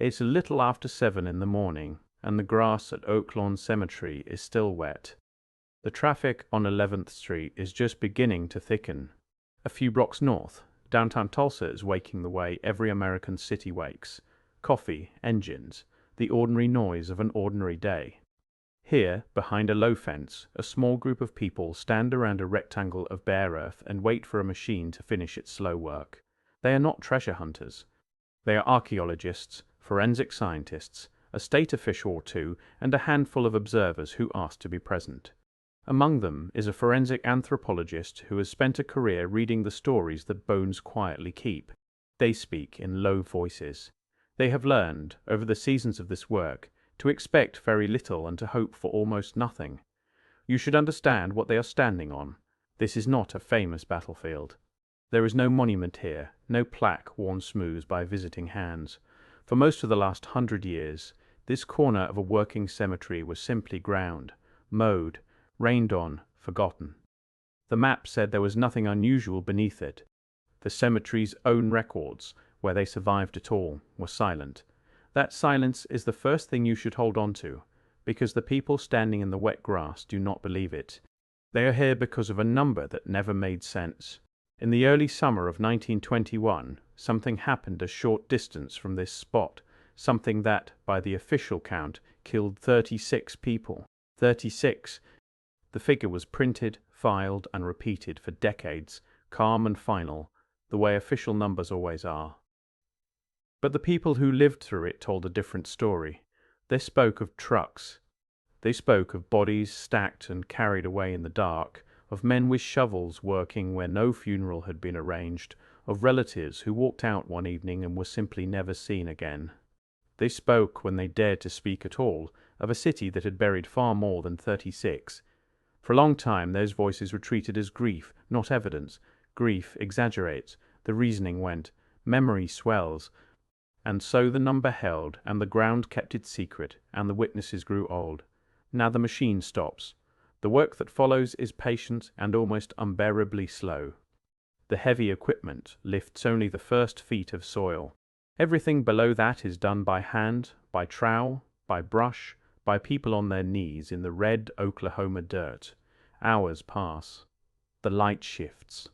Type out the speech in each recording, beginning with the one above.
It's a little after 7 in the morning, and the grass at Oaklawn Cemetery is still wet. The traffic on 11th Street is just beginning to thicken. A few blocks north, downtown Tulsa is waking the way every American city wakes. Coffee, engines, the ordinary noise of an ordinary day. Here, behind a low fence, a small group of people stand around a rectangle of bare earth and wait for a machine to finish its slow work. They are not treasure hunters. They are archaeologists, forensic scientists, a state official or two, and a handful of observers who ask to be present. Among them is a forensic anthropologist who has spent a career reading the stories that bones quietly keep. They speak in low voices. They have learned, over the seasons of this work, to expect very little and to hope for almost nothing. You should understand what they are standing on. This is not a famous battlefield. There is no monument here, no plaque worn smooth by visiting hands. For most of the last 100 years, this corner of a working cemetery was simply ground, mowed, rained on, forgotten. The map said there was nothing unusual beneath it. The cemetery's own records, where they survived at all, were silent. That silence is the first thing you should hold on to, because the people standing in the wet grass do not believe it. They are here because of a number that never made sense. In the early summer of 1921, something happened a short distance from this spot, something that, by the official count, killed 36 people. 36. The figure was printed, filed, and repeated for decades, calm and final, the way official numbers always are. But the people who lived through it told a different story. They spoke of trucks. They spoke of bodies stacked and carried away in the dark, of men with shovels working where no funeral had been arranged, of relatives who walked out one evening and were simply never seen again. They spoke, when they dared to speak at all, of a city that had buried far more than 36. For a long time those voices were treated as grief, not evidence. Grief exaggerates. The reasoning went. Memory swells. And so the number held, and the ground kept its secret, and the witnesses grew old. Now the machine stops. The work that follows is patient and almost unbearably slow. The heavy equipment lifts only the first feet of soil. Everything below that is done by hand, by trowel, by brush, by people on their knees in the red Oklahoma dirt. Hours pass. The light shifts.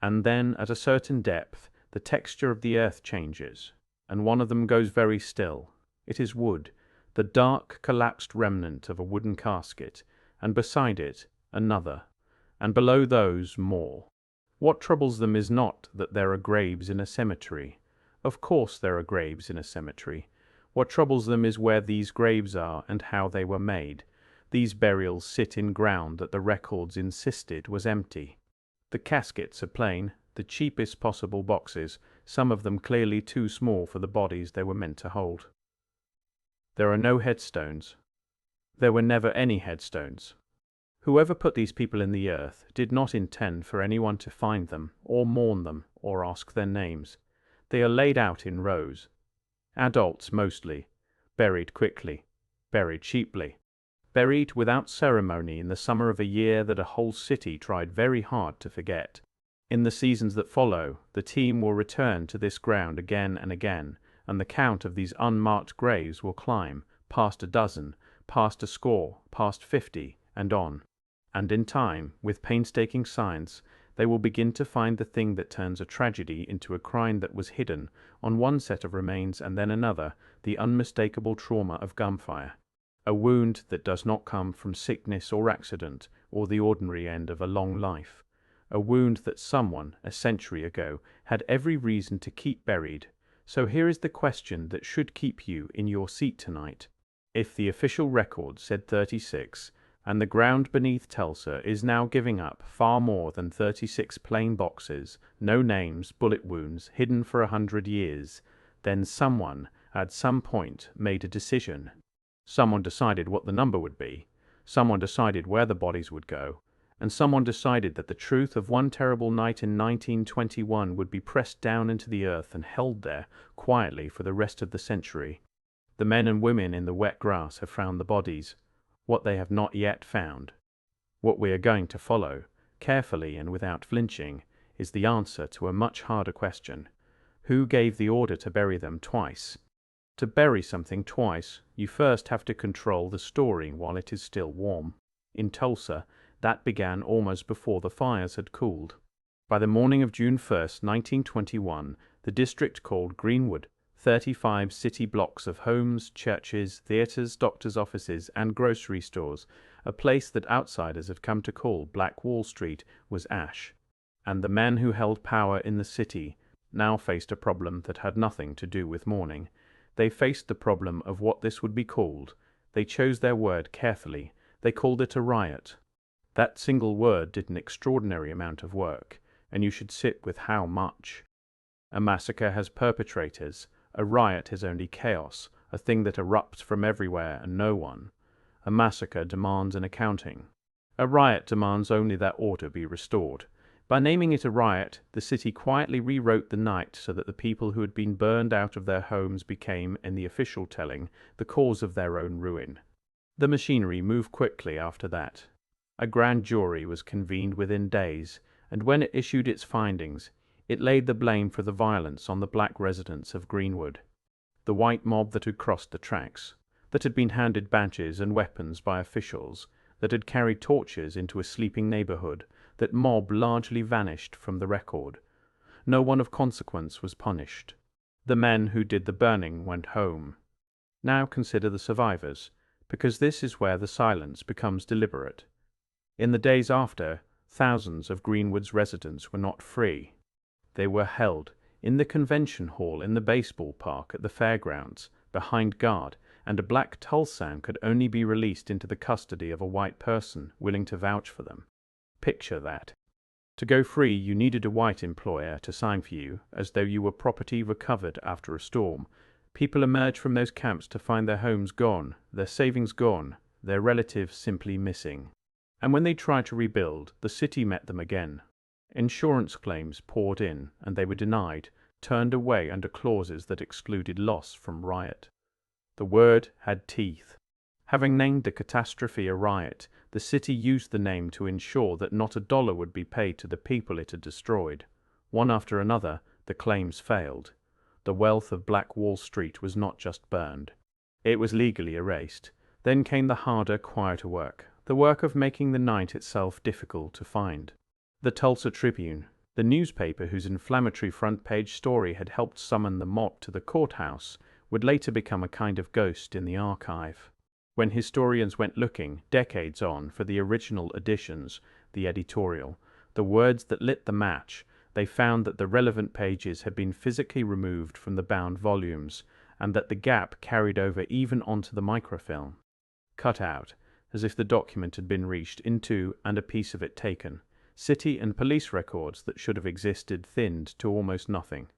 And then, at a certain depth, the texture of the earth changes, and one of them goes very still. It is wood, the dark, collapsed remnant of a wooden casket, and beside it, another, and below those, more. What troubles them is not that there are graves in a cemetery. Of course there are graves in a cemetery. What troubles them is where these graves are and how they were made. These burials sit in ground that the records insisted was empty. The caskets are plain, the cheapest possible boxes, some of them clearly too small for the bodies they were meant to hold. There are no headstones. There were never any headstones. Whoever put these people in the earth did not intend for anyone to find them, or mourn them, or ask their names. They are laid out in rows. Adults mostly, buried quickly, buried cheaply, buried without ceremony in the summer of a year that a whole city tried very hard to forget. In the seasons that follow, the team will return to this ground again and again, and the count of these unmarked graves will climb, past a dozen, past a score, past 50, and on. And in time, with painstaking science, they will begin to find the thing that turns a tragedy into a crime that was hidden on one set of remains and then another, the unmistakable trauma of gunfire. A wound that does not come from sickness or accident, or the ordinary end of a long life. A wound that someone, a century ago, had every reason to keep buried. So here is the question that should keep you in your seat tonight. If the official record said 36, and the ground beneath Tulsa is now giving up far more than 36 plain boxes, no names, bullet wounds, hidden for 100 years, then someone, at some point, made a decision. Someone decided what the number would be, someone decided where the bodies would go, and someone decided that the truth of one terrible night in 1921 would be pressed down into the earth and held there, quietly, for the rest of the century. The men and women in the wet grass have found the bodies. What they have not yet found, what we are going to follow, carefully and without flinching, is the answer to a much harder question. Who gave the order to bury them twice? To bury something twice, you first have to control the story while it is still warm. In Tulsa, that began almost before the fires had cooled. By the morning of June 1st, 1921, the district called Greenwood, 35 city blocks of homes, churches, theaters, doctors' offices, and grocery stores, a place that outsiders have come to call Black Wall Street, was ash. And the men who held power in the city now faced a problem that had nothing to do with mourning. They faced the problem of what this would be called. They chose their word carefully. They called it a riot. That single word did an extraordinary amount of work, and you should sit with how much. A massacre has perpetrators. A riot is only chaos, a thing that erupts from everywhere and no one. A massacre demands an accounting. A riot demands only that order be restored. By naming it a riot, the city quietly rewrote the night so that the people who had been burned out of their homes became, in the official telling, the cause of their own ruin. The machinery moved quickly after that. A grand jury was convened within days, and when it issued its findings, it laid the blame for the violence on the black residents of Greenwood. The white mob that had crossed the tracks, that had been handed badges and weapons by officials, that had carried torches into a sleeping neighborhood, that mob largely vanished from the record. No one of consequence was punished. The men who did the burning went home. Now consider the survivors, because this is where the silence becomes deliberate. In the days after, thousands of Greenwood's residents were not free. They were held in the convention hall, in the baseball park, at the fairgrounds, behind guard, and a black Tulsan could only be released into the custody of a white person willing to vouch for them. Picture that. To go free, you needed a white employer to sign for you, as though you were property recovered after a storm. People emerged from those camps to find their homes gone, their savings gone, their relatives simply missing. And when they tried to rebuild, the city met them again. Insurance claims poured in, and they were denied, turned away under clauses that excluded loss from riot. The word had teeth. Having named the catastrophe a riot, the city used the name to ensure that not a dollar would be paid to the people it had destroyed. One after another, the claims failed. The wealth of Black Wall Street was not just burned. It was legally erased. Then came the harder, quieter work, the work of making the night itself difficult to find. The Tulsa Tribune, the newspaper whose inflammatory front-page story had helped summon the mob to the courthouse, would later become a kind of ghost in the archive. When historians went looking, decades on, for the original editions, the editorial, the words that lit the match, they found that the relevant pages had been physically removed from the bound volumes, and that the gap carried over even onto the microfilm. Cut out, as if the document had been reached into and a piece of it taken. City and police records that should have existed thinned to almost nothing.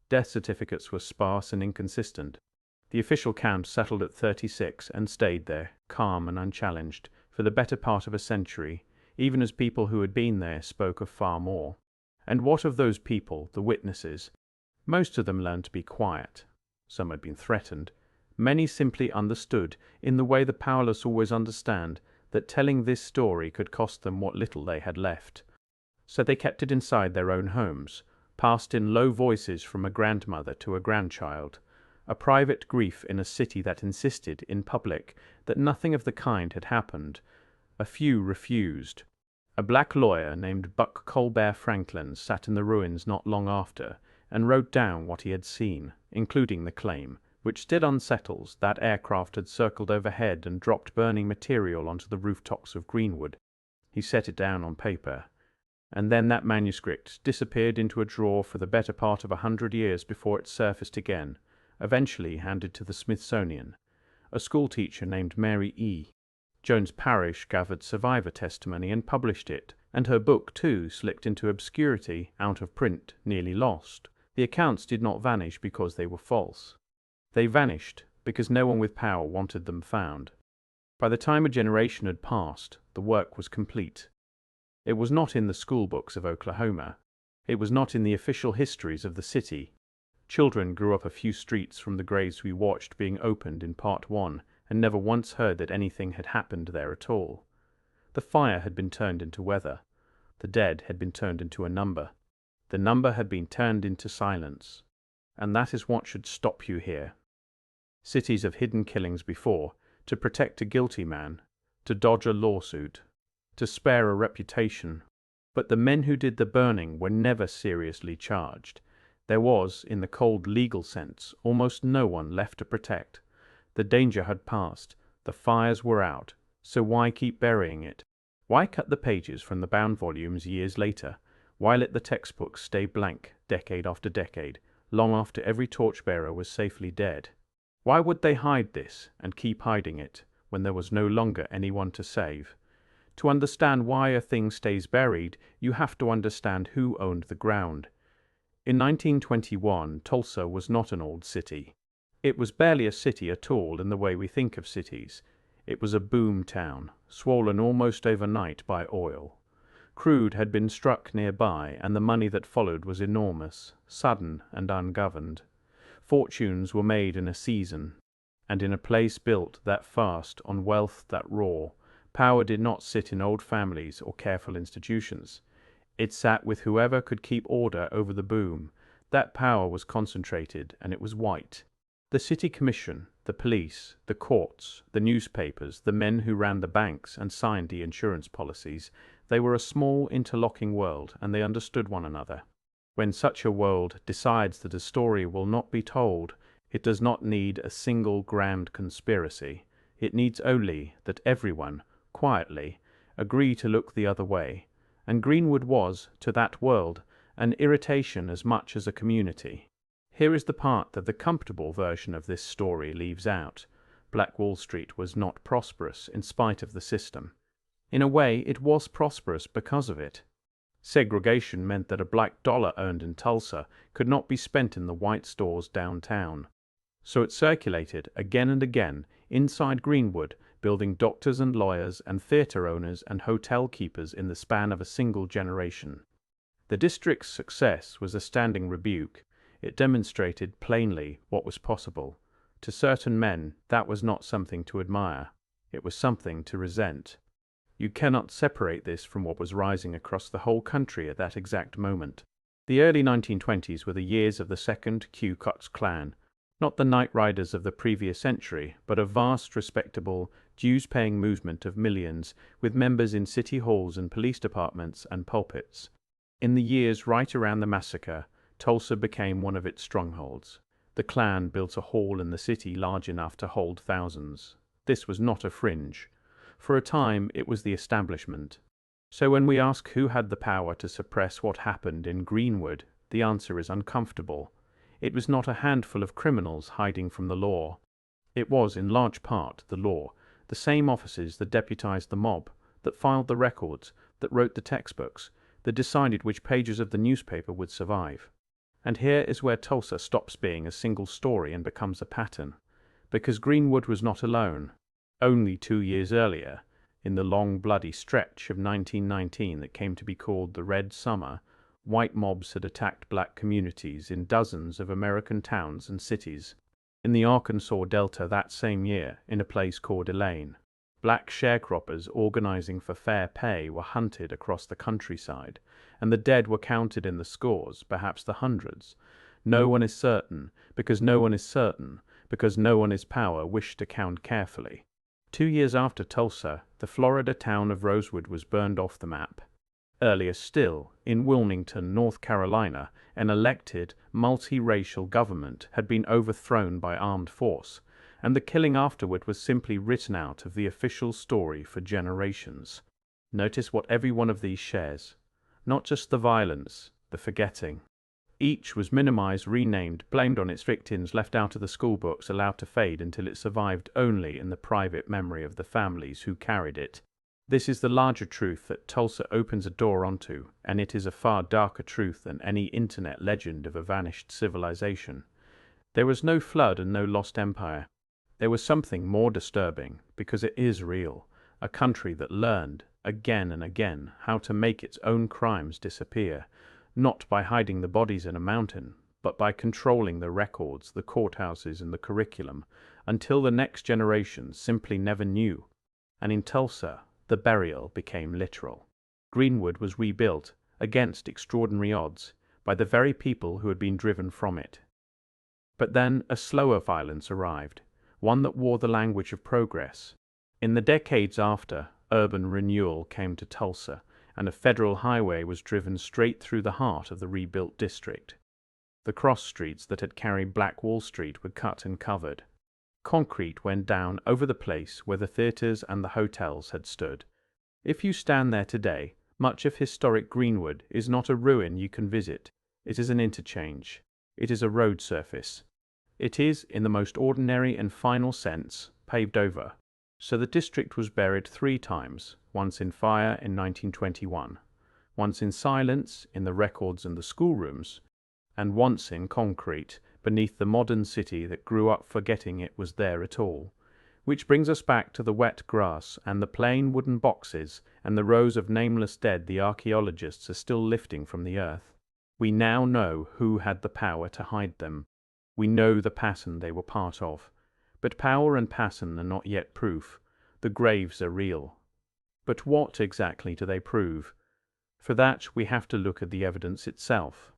Death certificates were sparse and inconsistent. The official camp settled at 36 and stayed there, calm and unchallenged, for the better part of a century, even as people who had been there spoke of far more. And what of those people, the witnesses? Most of them learned to be quiet. Some had been threatened. Many simply understood, in the way the powerless always understand, that telling this story could cost them what little they had left. So they kept it inside their own homes, passed in low voices from a grandmother to a grandchild, a private grief in a city that insisted, in public, that nothing of the kind had happened. A few refused. A black lawyer named Buck Colbert Franklin sat in the ruins not long after, and wrote down what he had seen, including the claim, which still unsettles, that aircraft had circled overhead and dropped burning material onto the rooftops of Greenwood. He set it down on paper, and then that manuscript disappeared into a drawer for the better part of 100 years before it surfaced again, eventually handed to the Smithsonian. A schoolteacher named Mary E. Jones Parrish gathered survivor testimony and published it, and her book, too, slipped into obscurity, out of print, nearly lost. The accounts did not vanish because they were false. They vanished because no one with power wanted them found. By the time a generation had passed, the work was complete. It was not in the school books of Oklahoma. It was not in the official histories of the city. Children grew up a few streets from the graves we watched being opened in Part 1 and never once heard that anything had happened there at all. The fire had been turned into weather. The dead had been turned into a number. The number had been turned into silence. And that is what should stop you here. cities of hidden killings before, to protect a guilty man, to dodge a lawsuit, to spare a reputation. But the men who did the burning were never seriously charged. There was, in the cold legal sense, almost no one left to protect. The danger had passed, the fires were out, so why keep burying it? Why cut the pages from the bound volumes years later? Why let the textbooks stay blank decade after decade, long after every torchbearer was safely dead? Why would they hide this and keep hiding it when there was no longer anyone to save? To understand why a thing stays buried, you have to understand who owned the ground. In 1921, Tulsa was not an old city. It was barely a city at all in the way we think of cities. It was a boom town, swollen almost overnight by oil. Crude had been struck nearby, and the money that followed was enormous, sudden and ungoverned. Fortunes were made in a season, and in a place built that fast on wealth that raw. Power did not sit in old families or careful institutions. It sat with whoever could keep order over the boom. That power was concentrated, and it was white. The city commission, the police, the courts, the newspapers, the men who ran the banks and signed the insurance policies, they were a small interlocking world, and they understood one another. When such a world decides that a story will not be told, it does not need a single grand conspiracy. It needs only that everyone, quietly, agree to look the other way. And Greenwood was, to that world, an irritation as much as a community. Here is the part that the comfortable version of this story leaves out. Black Wall Street was not prosperous in spite of the system. In a way, it was prosperous because of it. Segregation meant that a black dollar earned in Tulsa could not be spent in the white stores downtown. So it circulated again and again inside Greenwood, building doctors and lawyers and theater owners and hotel keepers in the span of a single generation. The district's success was a standing rebuke. It demonstrated plainly what was possible. To certain men, that was not something to admire. It was something to resent. You cannot separate this from what was rising across the whole country at that exact moment. The early 1920s were the years of the second Ku Klux Klan, not the night riders of the previous century, but a vast, respectable, dues-paying movement of millions, with members in city halls and police departments and pulpits. In the years right around the massacre, Tulsa became one of its strongholds. The Klan built a hall in the city large enough to hold thousands. This was not a fringe. For a time, it was the establishment. So when we ask who had the power to suppress what happened in Greenwood, the answer is uncomfortable. It was not a handful of criminals hiding from the law. It was, in large part, the law, the same offices that deputized the mob, that filed the records, that wrote the textbooks, that decided which pages of the newspaper would survive. And here is where Tulsa stops being a single story and becomes a pattern. Because Greenwood was not alone. Only 2 years earlier, in the long bloody stretch of 1919 that came to be called the Red Summer, white mobs had attacked black communities in dozens of American towns and cities. In the Arkansas Delta that same year, in a place called Elaine, black sharecroppers organizing for fair pay were hunted across the countryside, and the dead were counted in the scores, perhaps the hundreds. No one is certain, because no one is certain, because no one in power wished to count carefully. 2 years after Tulsa, the Florida town of Rosewood was burned off the map. Earlier still, in Wilmington, North Carolina, an elected, multiracial government had been overthrown by armed force, and the killing afterward was simply written out of the official story for generations. Notice what every one of these shares. Not just the violence, the forgetting. Each was minimized, renamed, blamed on its victims, left out of the school books, allowed to fade until it survived only in the private memory of the families who carried it. This is the larger truth that Tulsa opens a door onto, and it is a far darker truth than any internet legend of a vanished civilization. There was no flood and no lost empire. There was something more disturbing, because it is real, a country that learned, again and again, how to make its own crimes disappear, not by hiding the bodies in a mountain, but by controlling the records, the courthouses, and the curriculum, until the next generation simply never knew. And in Tulsa, the burial became literal. Greenwood was rebuilt, against extraordinary odds, by the very people who had been driven from it. But then a slower violence arrived. one that wore the language of progress. In the decades after, urban renewal came to Tulsa, and a federal highway was driven straight through the heart of the rebuilt district. The cross streets that had carried Black Wall Street were cut and covered. Concrete went down over the place where the theaters and the hotels had stood. If you stand there today, much of historic Greenwood is not a ruin you can visit. It is an interchange. It is a road surface. It is, in the most ordinary and final sense, paved over. So the district was buried 3 times, once in fire in 1921, once in silence in the records and the schoolrooms, and once in concrete beneath the modern city that grew up forgetting it was there at all. Which brings us back to the wet grass and the plain wooden boxes and the rows of nameless dead the archaeologists are still lifting from the earth. We now know who had the power to hide them. We know the pattern they were part of. But power and pattern are not yet proof. The graves are real. But what exactly do they prove? For that we have to look at the evidence itself.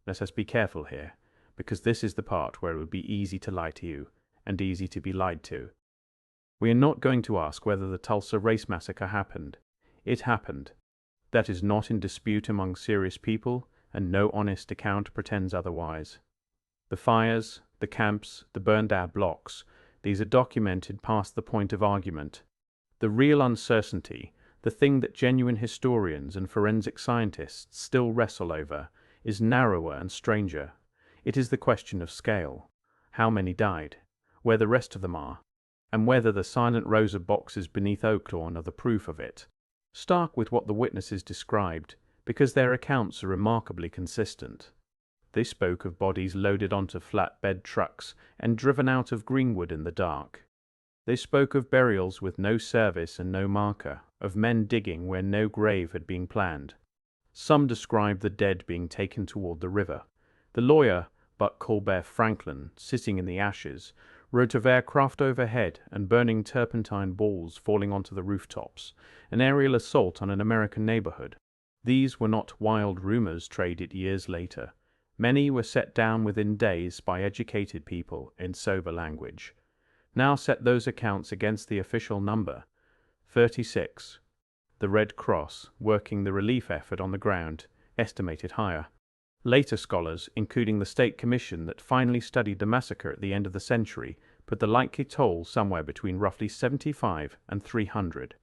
Let us be careful here, because this is the part where it would be easy to lie to you, and easy to be lied to. We are not going to ask whether the Tulsa race massacre happened. It happened. That is not in dispute among serious people, and no honest account pretends otherwise. The fires, the camps, the burned-out blocks, these are documented past the point of argument. The real uncertainty, the thing that genuine historians and forensic scientists still wrestle over, is narrower and stranger. It is the question of scale. How many died? Where the rest of them are? And whether the silent rows of boxes beneath Oaklawn are the proof of it. Stark with what the witnesses described, because their accounts are remarkably consistent. They spoke of bodies loaded onto flatbed trucks and driven out of Greenwood in the dark. They spoke of burials with no service and no marker, of men digging where no grave had been planned. Some described the dead being taken toward the river. The lawyer, Buck Colbert Franklin, sitting in the ashes, wrote of aircraft overhead and burning turpentine balls falling onto the rooftops, an aerial assault on an American neighborhood. These were not wild rumors traded years later. Many were set down within days by educated people in sober language. Now set those accounts against the official number, 36. The Red Cross, working the relief effort on the ground, estimated higher. Later scholars, including the state commission that finally studied the massacre at the end of the century, put the likely toll somewhere between roughly 75 and 300.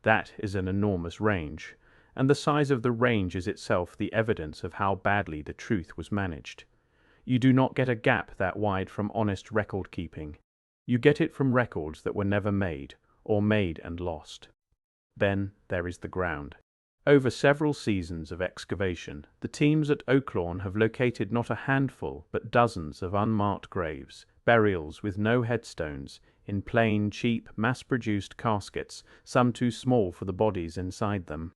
That is an enormous range. And the size of the range is itself the evidence of how badly the truth was managed. You do not get a gap that wide from honest record-keeping. You get it from records that were never made, or made and lost. Then there is the ground. Over several seasons of excavation, the teams at Oaklawn have located not a handful, but dozens of unmarked graves, burials with no headstones, in plain, cheap, mass-produced caskets, some too small for the bodies inside them.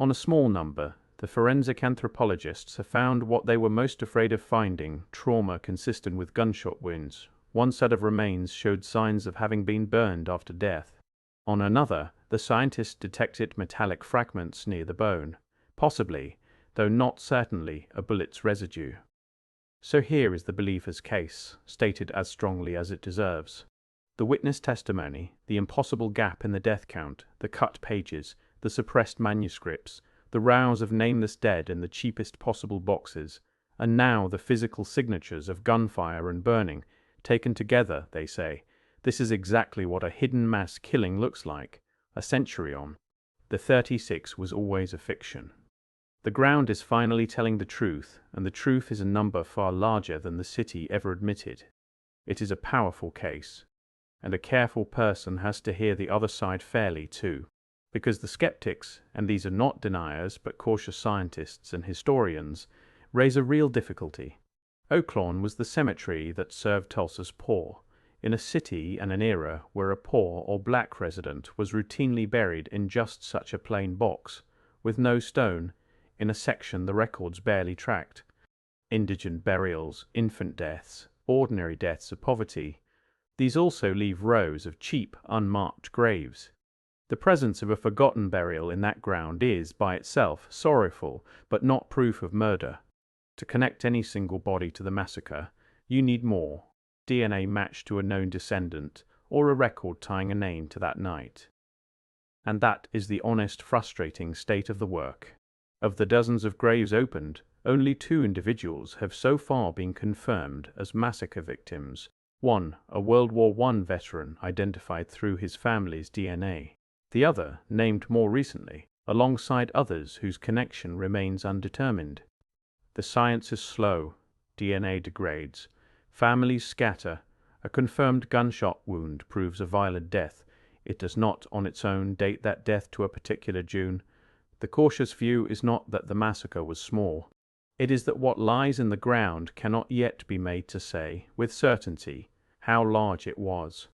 On a small number, the forensic anthropologists have found what they were most afraid of finding, trauma consistent with gunshot wounds. One set of remains showed signs of having been burned after death. On another, the scientists detected metallic fragments near the bone, possibly, though not certainly, a bullet's residue. So here is the believer's case, stated as strongly as it deserves. The witness testimony, the impossible gap in the death count, the cut pages, the suppressed manuscripts, the rows of nameless dead in the cheapest possible boxes, and now the physical signatures of gunfire and burning, taken together, they say. This is exactly what a hidden mass killing looks like, a century on. The 36 was always a fiction. The ground is finally telling the truth, and the truth is a number far larger than the city ever admitted. It is a powerful case, and a careful person has to hear the other side fairly too. Because the skeptics, and these are not deniers but cautious scientists and historians, raise a real difficulty. Oaklawn was the cemetery that served Tulsa's poor, in a city and an era where a poor or black resident was routinely buried in just such a plain box, with no stone, in a section the records barely tracked. Indigent burials, infant deaths, ordinary deaths of poverty, these also leave rows of cheap, unmarked graves. The presence of a forgotten burial in that ground is, by itself, sorrowful, but not proof of murder. To connect any single body to the massacre, you need more. DNA matched to a known descendant or a record tying a name to that night. And that is the honest, frustrating state of the work. Of the dozens of graves opened, only 2 individuals have so far been confirmed as massacre victims. One, a World War I veteran identified through his family's DNA. The other, named more recently, alongside others whose connection remains undetermined. The science is slow, DNA degrades, families scatter, a confirmed gunshot wound proves a violent death. It does not on its own date that death to a particular June. The cautious view is not that the massacre was small. It is that what lies in the ground cannot yet be made to say, with certainty, how large it was.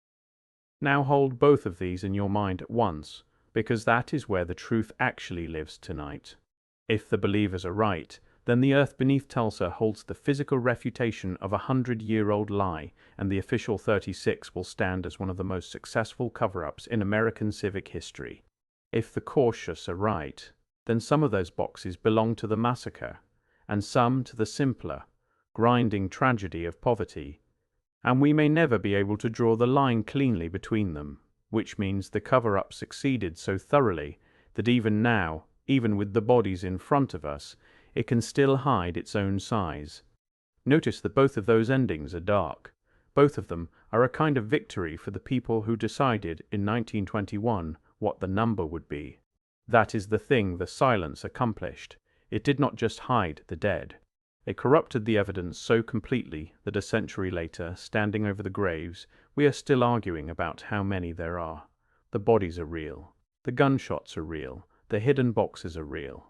Now hold both of these in your mind at once, because that is where the truth actually lives tonight. If the believers are right, then the earth beneath Tulsa holds the physical refutation of a 100-year-old lie, and the official 36 will stand as one of the most successful cover-ups in American civic history. If the cautious are right, then some of those boxes belong to the massacre, and some to the simpler, grinding tragedy of poverty, and we may never be able to draw the line cleanly between them, which means the cover-up succeeded so thoroughly that even now, even with the bodies in front of us, it can still hide its own size. Notice that both of those endings are dark. Both of them are a kind of victory for the people who decided in 1921 what the number would be. That is the thing the silence accomplished. It did not just hide the dead. It corrupted the evidence so completely that a century later, standing over the graves, we are still arguing about how many there are. The bodies are real. The gunshots are real. The hidden boxes are real.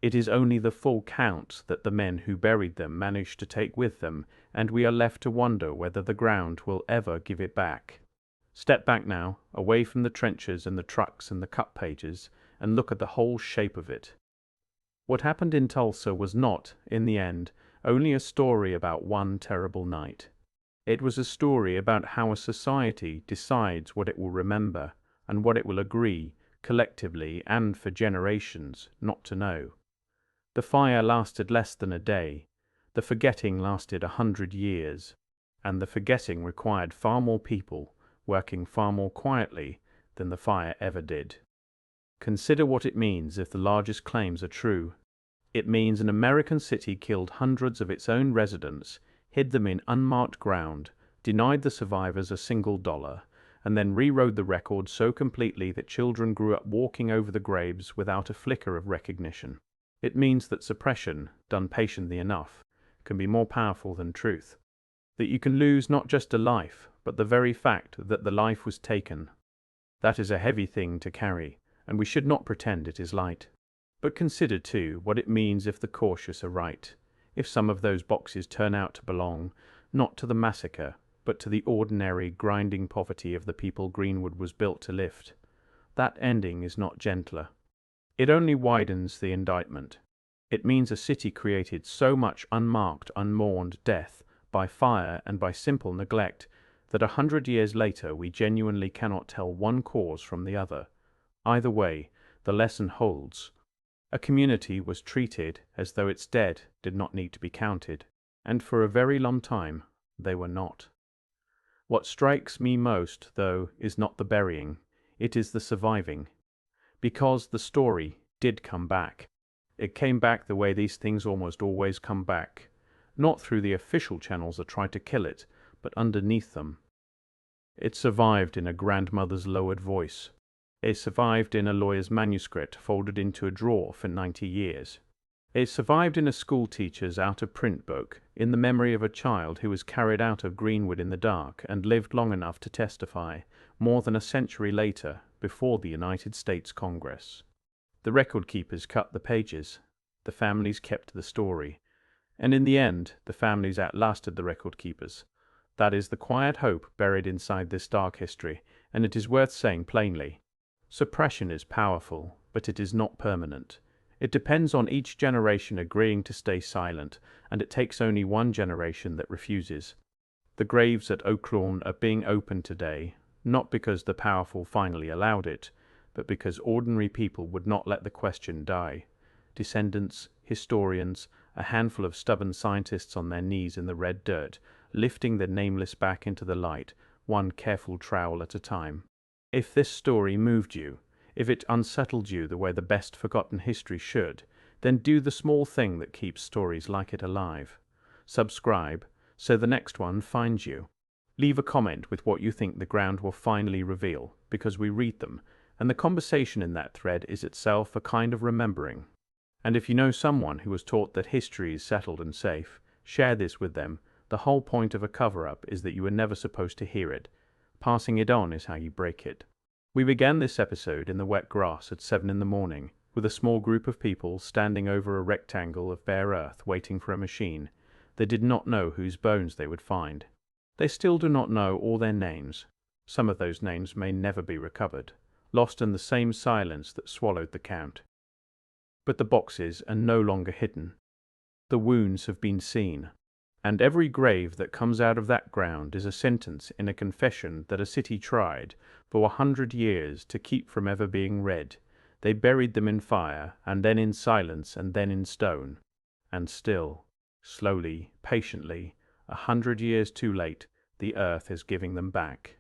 It is only the full count that the men who buried them managed to take with them, and we are left to wonder whether the ground will ever give it back. Step back now, away from the trenches and the trucks and the cut pages, and look at the whole shape of it. What happened in Tulsa was not, in the end, only a story about one terrible night. It was a story about how a society decides what it will remember and what it will agree, collectively and for generations, not to know. The fire lasted less than a day, the forgetting lasted 100 years, and the forgetting required far more people, working far more quietly than the fire ever did. Consider what it means if the largest claims are true. It means an American city killed hundreds of its own residents, hid them in unmarked ground, denied the survivors a single dollar, and then rewrote the record so completely that children grew up walking over the graves without a flicker of recognition. It means that suppression, done patiently enough, can be more powerful than truth. That you can lose not just a life, but the very fact that the life was taken. That is a heavy thing to carry, and we should not pretend it is light. But consider, too, what it means if the cautious are right, if some of those boxes turn out to belong, not to the massacre, but to the ordinary, grinding poverty of the people Greenwood was built to lift. That ending is not gentler. It only widens the indictment. It means a city created so much unmarked, unmourned death by fire and by simple neglect that 100 years later we genuinely cannot tell one cause from the other. Either way, the lesson holds. A community was treated as though its dead did not need to be counted, and for a very long time they were not. What strikes me most, though, is not the burying, it is the surviving. Because the story did come back. It came back the way these things almost always come back, not through the official channels that tried to kill it, but underneath them. It survived in a grandmother's lowered voice. It survived in a lawyer's manuscript folded into a drawer for 90 years. It survived in a schoolteacher's out-of-print book, in the memory of a child who was carried out of Greenwood in the dark and lived long enough to testify, more than a century later, before the United States Congress. The record keepers cut the pages. The families kept the story. And in the end, the families outlasted the record keepers. That is the quiet hope buried inside this dark history, and it is worth saying plainly. Suppression is powerful, but it is not permanent. It depends on each generation agreeing to stay silent, and it takes only one generation that refuses. The graves at Oaklawn are being opened today, not because the powerful finally allowed it, but because ordinary people would not let the question die. Descendants, historians, a handful of stubborn scientists on their knees in the red dirt, lifting the nameless back into the light, one careful trowel at a time. If this story moved you, if it unsettled you the way the best forgotten history should, then do the small thing that keeps stories like it alive. Subscribe, so the next one finds you. Leave a comment with what you think the ground will finally reveal, because we read them, and the conversation in that thread is itself a kind of remembering. And if you know someone who was taught that history is settled and safe, share this with them. The whole point of a cover-up is that you were never supposed to hear it. Passing it on is how you break it. We began this episode in the wet grass at 7 in the morning, with a small group of people standing over a rectangle of bare earth waiting for a machine. They did not know whose bones they would find. They still do not know all their names. Some of those names may never be recovered, lost in the same silence that swallowed the count. But the boxes are no longer hidden. The wounds have been seen. And every grave that comes out of that ground is a sentence in a confession that a city tried for 100 years to keep from ever being read. They buried them in fire, and then in silence, and then in stone. And still, slowly, patiently, 100 years too late, the earth is giving them back.